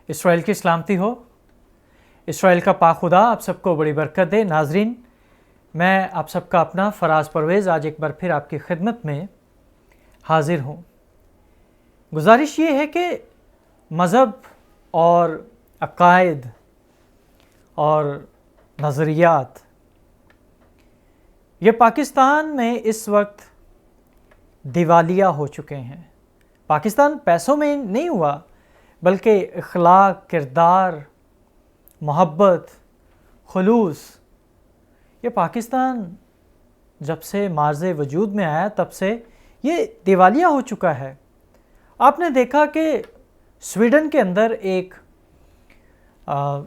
اسرائیل کی سلامتی ہو، اسرائیل کا پاک خدا آپ سب کو بڑی برکت دے۔ ناظرین، میں آپ سب کا اپنا فراز پرویز آج ایک بار پھر آپ کی خدمت میں حاضر ہوں۔ گزارش یہ ہے کہ مذہب اور عقائد اور نظریات یہ پاکستان میں اس وقت دیوالیہ ہو چکے ہیں۔ پاکستان پیسوں میں نہیں ہوا، بلکہ اخلاق، کردار، محبت، خلوص، یہ پاکستان جب سے مارز وجود میں آیا تب سے یہ دیوالیہ ہو چکا ہے۔ آپ نے دیکھا کہ سویڈن کے اندر ایک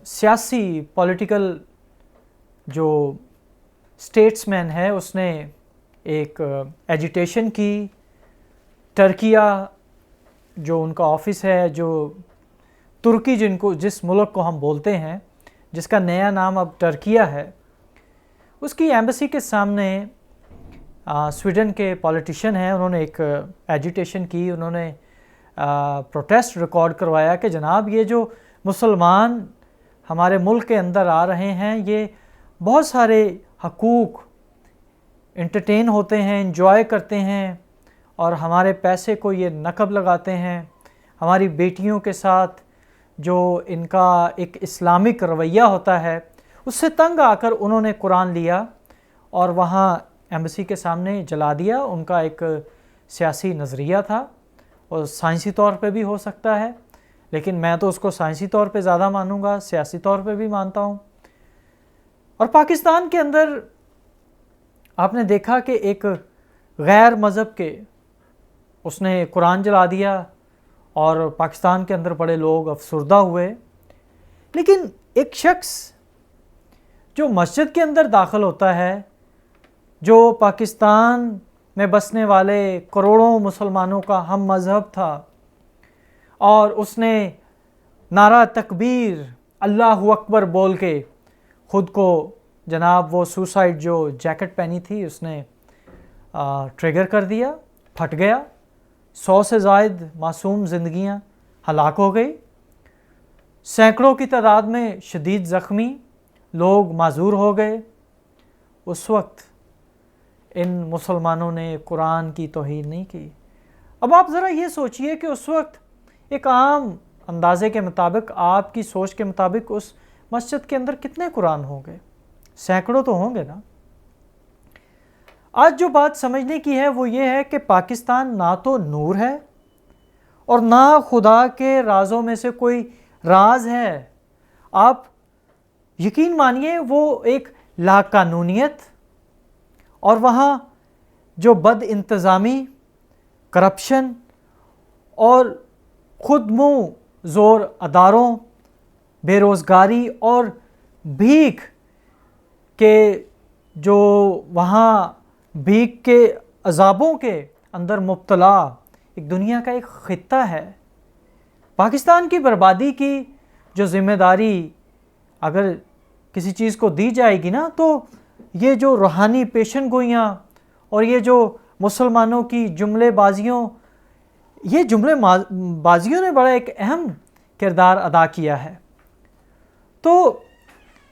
سیاسی پولیٹیکل جو اسٹیٹس مین ہے، اس نے ایک ایجیٹیشن کی۔ ٹرکیہ جو ان کا آفس ہے، جو ترکی جس ملک کو ہم بولتے ہیں، جس کا نیا نام اب ٹرکیہ ہے، اس کی ایمبیسی کے سامنے سویڈن کے پولیٹیشین ہیں، انہوں نے ایک ایجیٹیشن کی، انہوں نے پروٹیسٹ ریکارڈ کروایا کہ جناب یہ جو مسلمان ہمارے ملک کے اندر آ رہے ہیں، یہ بہت سارے حقوق انٹرٹین ہوتے ہیں، انجوائے کرتے ہیں، اور ہمارے پیسے کو یہ نقب لگاتے ہیں۔ ہماری بیٹیوں کے ساتھ جو ان کا ایک اسلامک رویہ ہوتا ہے، اس سے تنگ آ کر انہوں نے قرآن لیا اور وہاں ایمبیسی کے سامنے جلا دیا۔ ان کا ایک سیاسی نظریہ تھا، اور سائنسی طور پہ بھی ہو سکتا ہے، لیکن میں تو اس کو سائنسی طور پہ زیادہ مانوں گا، سیاسی طور پہ بھی مانتا ہوں۔ اور پاکستان کے اندر آپ نے دیکھا کہ ایک غیر مذہب کے اس نے قرآن جلا دیا، اور پاکستان کے اندر بڑے لوگ افسردہ ہوئے۔ لیکن ایک شخص جو مسجد کے اندر داخل ہوتا ہے، جو پاکستان میں بسنے والے کروڑوں مسلمانوں کا ہم مذہب تھا، اور اس نے نعرہ تکبیر اللہ اکبر بول کے خود کو جناب وہ سوسائڈ جو جیکٹ پہنی تھی اس نے ٹریگر کر دیا، پھٹ گیا، 100 سے زائد معصوم زندگیاں ہلاک ہو گئی، سینکڑوں کی تعداد میں شدید زخمی لوگ معذور ہو گئے۔ اس وقت ان مسلمانوں نے قرآن کی توہین نہیں کی۔ اب آپ ذرا یہ سوچئے کہ اس وقت ایک عام اندازے کے مطابق، آپ کی سوچ کے مطابق، اس مسجد کے اندر کتنے قرآن ہوں گے؟ سینکڑوں تو ہوں گے نا۔ آج جو بات سمجھنے کی ہے وہ یہ ہے کہ پاکستان نہ تو نور ہے اور نہ خدا کے رازوں میں سے کوئی راز ہے۔ آپ یقین مانیے وہ ایک لا قانونیت اور وہاں جو بد انتظامی، کرپشن اور خود منہ زور اداروں، بے روزگاری اور بھیک کے جو وہاں بھیک کے عذابوں کے اندر مبتلا ایک دنیا کا ایک خطہ ہے۔ پاکستان کی بربادی کی جو ذمہ داری اگر کسی چیز کو دی جائے گی نا، تو یہ جو روحانی پیشن گوئیاں اور یہ جو مسلمانوں کی جملے بازیوں، یہ جملے بازیوں نے بڑا ایک اہم کردار ادا کیا ہے۔ تو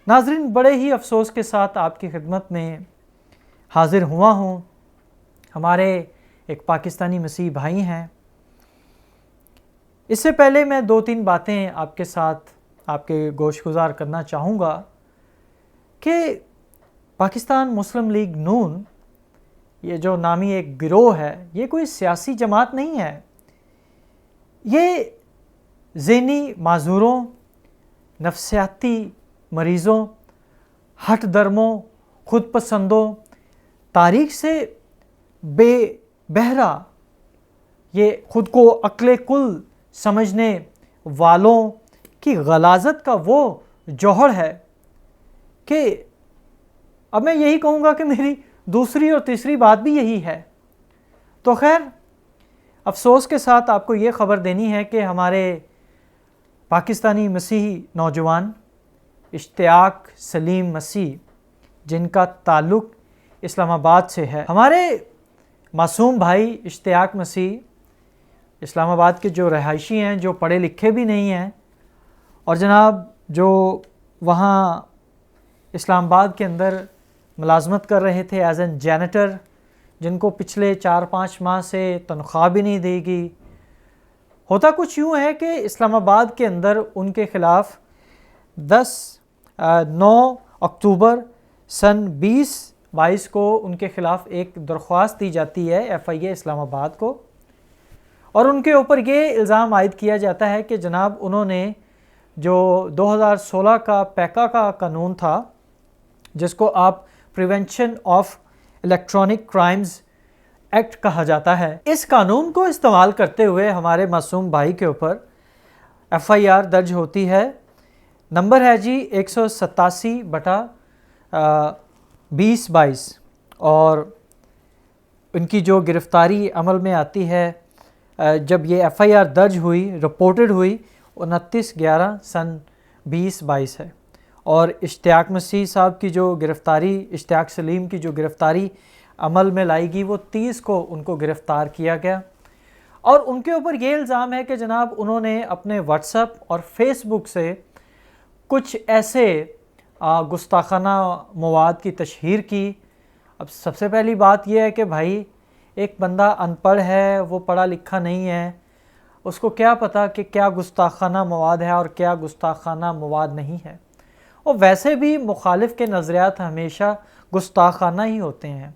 ناظرین، بڑے ہی افسوس کے ساتھ آپ کی خدمت میں حاضر ہوا ہوں۔ ہمارے ایک پاکستانی مسیحی بھائی ہیں۔ اس سے پہلے میں 2-3 باتیں آپ کے ساتھ آپ کے گوش گزار کرنا چاہوں گا کہ پاکستان مسلم لیگ نون، یہ جو نامی ایک گروہ ہے، یہ کوئی سیاسی جماعت نہیں ہے۔ یہ ذہنی معذوروں، نفسیاتی مریضوں، ہٹ درموں، خود پسندوں، تاریخ سے بے بہرا، یہ خود کو عقل کل سمجھنے والوں کی غلاظت کا وہ جوہر ہے کہ اب میں یہی کہوں گا کہ میری دوسری اور تیسری بات بھی یہی ہے۔ تو خیر، افسوس کے ساتھ آپ کو یہ خبر دینی ہے کہ ہمارے پاکستانی مسیحی نوجوان اشتیاق سلیم مسیح، جن کا تعلق اسلام آباد سے ہے، ہمارے معصوم بھائی اشتیاق مسیح اسلام آباد کے جو رہائشی ہیں، جو پڑھے لکھے بھی نہیں ہیں، اور جناب جو وہاں اسلام آباد کے اندر ملازمت کر رہے تھے ایز این جینیٹر، جن کو پچھلے 4-5 ماہ سے تنخواہ بھی نہیں دی گئی. ہوتا کچھ یوں ہے کہ اسلام آباد کے اندر ان کے خلاف 9 اکتوبر سن 2022 کو ان کے خلاف ایک درخواست دی جاتی ہے FIA اسلام آباد کو، اور ان کے اوپر یہ الزام عائد کیا جاتا ہے کہ جناب انہوں نے جو 2016 کا پیکا کا قانون تھا، جس کو آپ prevention of electronic crimes act کہا جاتا ہے، اس قانون کو استعمال کرتے ہوئے ہمارے معصوم بھائی کے اوپر FIR درج ہوتی ہے. نمبر ہے جی 187/2022، اور ان کی جو گرفتاری عمل میں آتی ہے جب یہ FIR درج ہوئی، رپورٹڈ ہوئی 29/11 سن 2022 ہے. اور اشتیاق مسیح صاحب کی جو گرفتاری، اشتیاق سلیم کی جو گرفتاری عمل میں لائی گئی، وہ 30 کو ان کو گرفتار کیا گیا. اور ان کے اوپر یہ الزام ہے کہ جناب انہوں نے اپنے واٹس ایپ اور فیس بک سے کچھ ایسے گستاخانہ مواد کی تشہیر کی. اب سب سے پہلی بات یہ ہے کہ بھائی ایک بندہ ان پڑھ ہے، وہ پڑھا لکھا نہیں ہے، اس کو کیا پتہ کہ کیا گستاخانہ مواد ہے اور کیا گستاخانہ مواد نہیں ہے. اور ویسے بھی مخالف کے نظریات ہمیشہ گستاخانہ ہی ہوتے ہیں.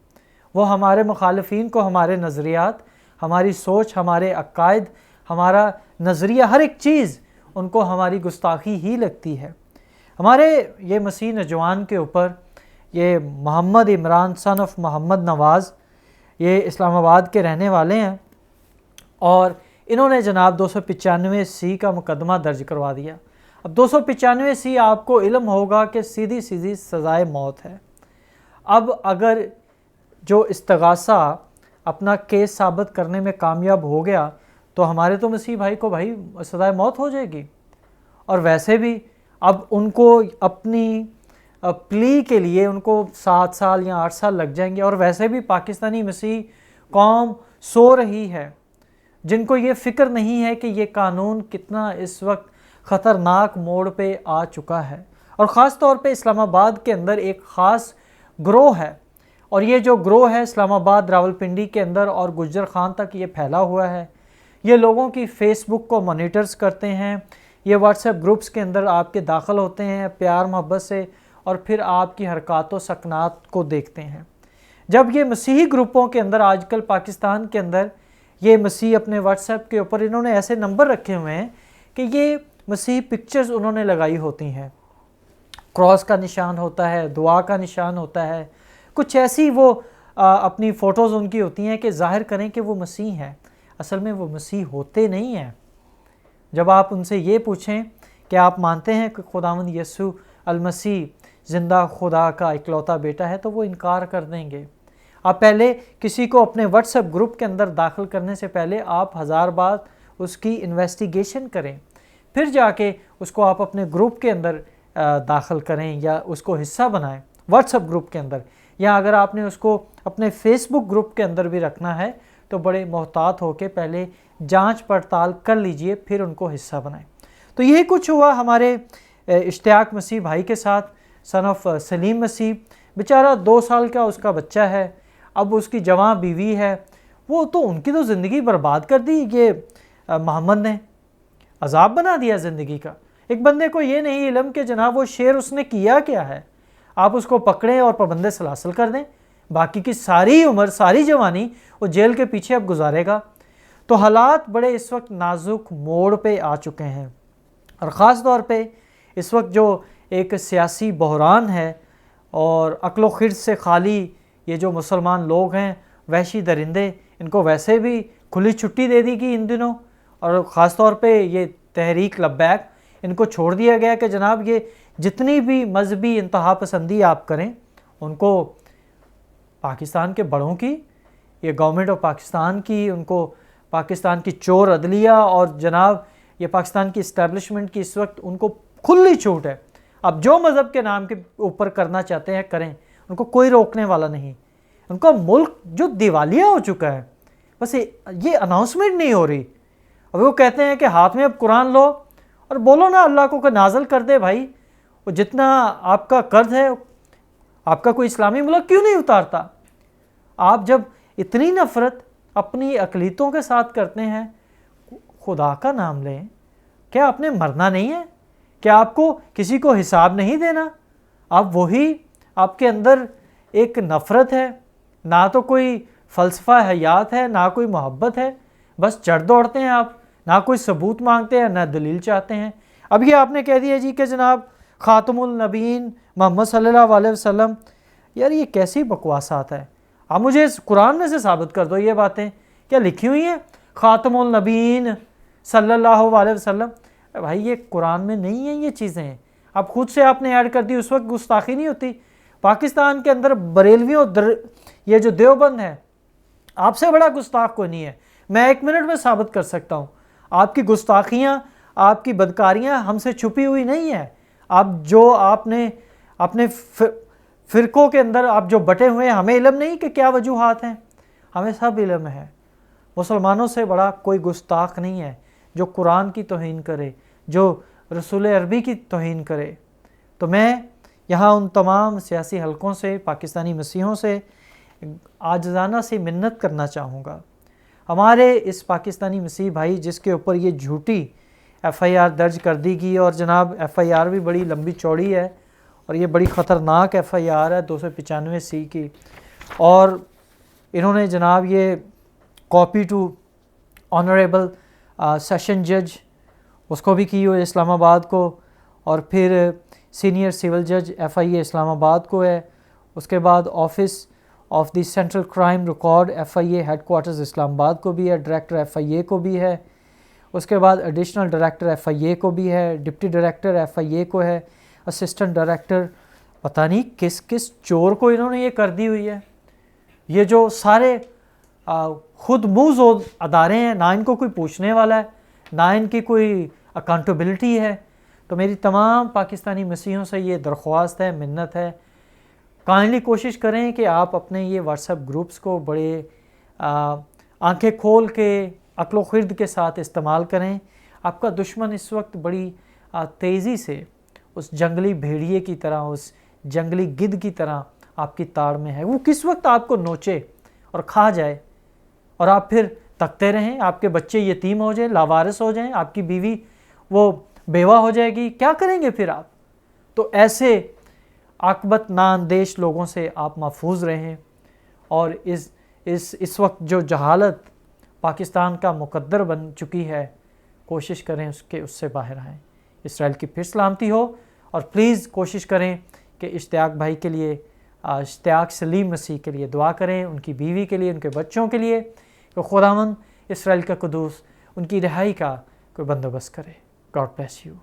وہ ہمارے مخالفین کو ہمارے نظریات، ہماری سوچ، ہمارے عقائد، ہمارا نظریہ، ہر ایک چیز ان کو ہماری گستاخی ہی لگتی ہے. ہمارے یہ مسیح نوجوان کے اوپر یہ محمد عمران سن آف محمد نواز، یہ اسلام آباد کے رہنے والے ہیں، اور انہوں نے جناب 295C کا مقدمہ درج کروا دیا. اب 295C آپ کو علم ہوگا کہ سیدھی سزائے موت ہے. اب اگر جو استغاثہ اپنا کیس ثابت کرنے میں کامیاب ہو گیا تو ہمارے تو مسیح بھائی کو بھائی سزائے موت ہو جائے گی. اور ویسے بھی اب ان کو اپنی پلی کے لیے ان کو 7 سال یا 8 سال لگ جائیں گے. اور ویسے بھی پاکستانی مسیح قوم سو رہی ہے، جن کو یہ فکر نہیں ہے کہ یہ قانون کتنا اس وقت خطرناک موڑ پہ آ چکا ہے. اور خاص طور پہ اسلام آباد کے اندر ایک خاص گروہ ہے، اور یہ جو گروہ ہے اسلام آباد، راولپنڈی کے اندر اور گجر خان تک یہ پھیلا ہوا ہے. یہ لوگوں کی فیس بک کو مانیٹرز کرتے ہیں، یہ واٹس ایپ گروپس کے اندر آپ کے داخل ہوتے ہیں پیار محبت سے، اور پھر آپ کی حرکات و سکنات کو دیکھتے ہیں. جب یہ مسیحی گروپوں کے اندر آج کل پاکستان کے اندر یہ مسیح اپنے واٹس ایپ کے اوپر انہوں نے ایسے نمبر رکھے ہوئے ہیں کہ یہ مسیح پکچرز انہوں نے لگائی ہوتی ہیں، کراس کا نشان ہوتا ہے، دعا کا نشان ہوتا ہے، کچھ ایسی وہ اپنی فوٹوز ان کی ہوتی ہیں کہ ظاہر کریں کہ وہ مسیح ہیں. اصل میں وہ مسیح ہوتے نہیں ہیں. جب آپ ان سے یہ پوچھیں کہ آپ مانتے ہیں کہ خداوند یسوع المسیح زندہ خدا کا اکلوتا بیٹا ہے، تو وہ انکار کر دیں گے. آپ پہلے کسی کو اپنے واٹس ایپ گروپ کے اندر داخل کرنے سے پہلے آپ 1000 بار اس کی انویسٹیگیشن کریں، پھر جا کے اس کو آپ اپنے گروپ کے اندر داخل کریں یا اس کو حصہ بنائیں واٹس ایپ گروپ کے اندر. یا اگر آپ نے اس کو اپنے فیس بک گروپ کے اندر بھی رکھنا ہے تو بڑے محتاط ہو کے پہلے جانچ پڑتال کر لیجئے، پھر ان کو حصہ بنائیں. تو یہی کچھ ہوا ہمارے اشتیاق مسیح بھائی کے ساتھ، سن آف سلیم مسیح. بیچارہ 2 سال کا اس کا بچہ ہے، اب اس کی جوان بیوی ہے، وہ تو ان کی تو زندگی برباد کر دی. یہ محمد نے عذاب بنا دیا زندگی کا. ایک بندے کو یہ نہیں علم کہ جناب وہ شعر اس نے کیا کیا ہے، آپ اس کو پکڑیں اور پابند سلاسل کر دیں، باقی کی ساری عمر، ساری جوانی وہ جیل کے پیچھے اب گزارے گا. تو حالات بڑے اس وقت نازک موڑ پہ آ چکے ہیں، اور خاص طور پہ اس وقت جو ایک سیاسی بحران ہے اور عقل و خرد سے خالی یہ جو مسلمان لوگ ہیں، وحشی درندے، ان کو ویسے بھی کھلی چھٹی دے دی گئی ان دنوں. اور خاص طور پہ یہ تحریک لبیک، ان کو چھوڑ دیا گیا کہ جناب یہ جتنی بھی مذہبی انتہا پسندی آپ کریں، ان کو پاکستان کے بڑوں کی، یہ گورنمنٹ آف پاکستان کی، ان کو پاکستان کی چور عدلیہ اور جناب یہ پاکستان کی اسٹیبلشمنٹ کی اس وقت ان کو کھلی چھوٹ ہے. اب جو مذہب کے نام کے اوپر کرنا چاہتے ہیں کریں، ان کو کوئی روکنے والا نہیں. ان کا ملک جو دیوالیہ ہو چکا ہے، بس یہ اناؤنسمنٹ نہیں ہو رہی. اب وہ کہتے ہیں کہ ہاتھ میں اب قرآن لو اور بولو نا اللہ کو کہ نازل کر دے بھائی، وہ جتنا آپ کا قرض ہے آپ کا کوئی اسلامی ملک کیوں نہیں اتارتا؟ آپ جب اتنی نفرت اپنی اقلیتوں کے ساتھ کرتے ہیں، خدا کا نام لیں، کیا آپ نے مرنا نہیں ہے؟ کیا آپ کو کسی کو حساب نہیں دینا؟ آپ وہی آپ کے اندر ایک نفرت ہے، نہ تو کوئی فلسفہ حیات ہے، نہ کوئی محبت ہے، بس چڑھ دوڑتے ہیں آپ، نہ کوئی ثبوت مانگتے ہیں، نہ دلیل چاہتے ہیں۔ اب یہ آپ نے کہہ دیا جی کہ جناب خاتم النبیین محمد صلی اللہ علیہ وسلم، یار یہ کیسی بکواسات ہے؟ آپ مجھے اس قرآن میں سے ثابت کر دو یہ باتیں کیا لکھی ہوئی ہیں خاتم النبیین صلی اللہ علیہ وسلم؟ بھائی یہ قرآن میں نہیں ہیں یہ چیزیں، آپ خود سے آپ نے ایڈ کر دی، اس وقت گستاخی نہیں ہوتی؟ پاکستان کے اندر بریلویوں یہ جو دیوبند ہے، آپ سے بڑا گستاخ کوئی نہیں ہے، میں 1 منٹ میں ثابت کر سکتا ہوں۔ آپ کی گستاخیاں، آپ کی بدکاریاں ہم سے چھپی ہوئی نہیں ہیں۔ آپ نے اپنے فرقوں کے اندر آپ جو بٹے ہوئے ہیں، ہمیں علم نہیں کہ کیا وجوہات ہیں، ہمیں سب علم ہے۔ مسلمانوں سے بڑا کوئی گستاخ نہیں ہے جو قرآن کی توہین کرے، جو رسول عربی کی توہین کرے۔ تو میں یہاں ان تمام سیاسی حلقوں سے، پاکستانی مسیحوں سے عاجزانہ سی منت کرنا چاہوں گا، ہمارے اس پاکستانی مسیح بھائی جس کے اوپر یہ جھوٹی FIR درج کر دی گئی، اور جناب FIR بھی بڑی لمبی چوڑی ہے اور یہ بڑی خطرناک FIR ہے 295C کی، اور انہوں نے جناب یہ کاپی ٹو آنریبل سیشن جج اس کو بھی کی ہوئی اسلام آباد کو، اور پھر سینئر سول جج FIA اسلام آباد کو ہے، اس کے بعد office of the central crime record FIA headquarters Islamabad کو بھی ہے، ڈائریکٹر FIA کو بھی ہے، اس کے بعد ایڈیشنل ڈائریکٹر FIA کو بھی ہے، ڈپٹی ڈائریکٹر FIA کو ہے، اسسٹنٹ ڈائریکٹر، پتہ نہیں کس کس چور کو انہوں نے یہ کر دی ہوئی ہے۔ یہ جو سارے خود موزود ادارے ہیں، نہ ان کو کوئی پوچھنے والا ہے، نہ ان کی کوئی اکاؤنٹیبلٹی ہے۔ تو میری تمام پاکستانی مسیحوں سے یہ درخواست ہے، منت ہے، کائنڈلی کوشش کریں کہ آپ اپنے یہ واٹس ایپ گروپس کو بڑے آنکھیں کھول کے عقل و خرد کے ساتھ استعمال کریں۔ آپ کا دشمن اس وقت بڑی تیزی سے اس جنگلی بھیڑیے کی طرح، اس جنگلی گدھ کی طرح آپ کی تاڑ میں ہے۔ وہ کس وقت آپ کو نوچے اور کھا جائے، اور آپ پھر تکتے رہیں، آپ کے بچے یتیم ہو جائیں، لاوارث ہو جائیں، آپ کی بیوی وہ بیوہ ہو جائے گی، کیا کریں گے پھر آپ؟ تو ایسے عاقبت نااندیش لوگوں سے آپ محفوظ رہیں، اور اس وقت جو جہالت پاکستان کا مقدر بن چکی ہے، کوشش کریں اس سے باہر آئیں۔ اسرائیل کی پھر سلامتی ہو، اور پلیز کوشش کریں کہ اشتیاق بھائی کے لیے، اشتیاق سلیم مسیح کے لیے دعا کریں، ان کی بیوی کے لیے، ان کے بچوں کے لیے، کہ خداوند اسرائیل کا قدوس ان کی رہائی کا کوئی بندوبست کرے۔ God bless you.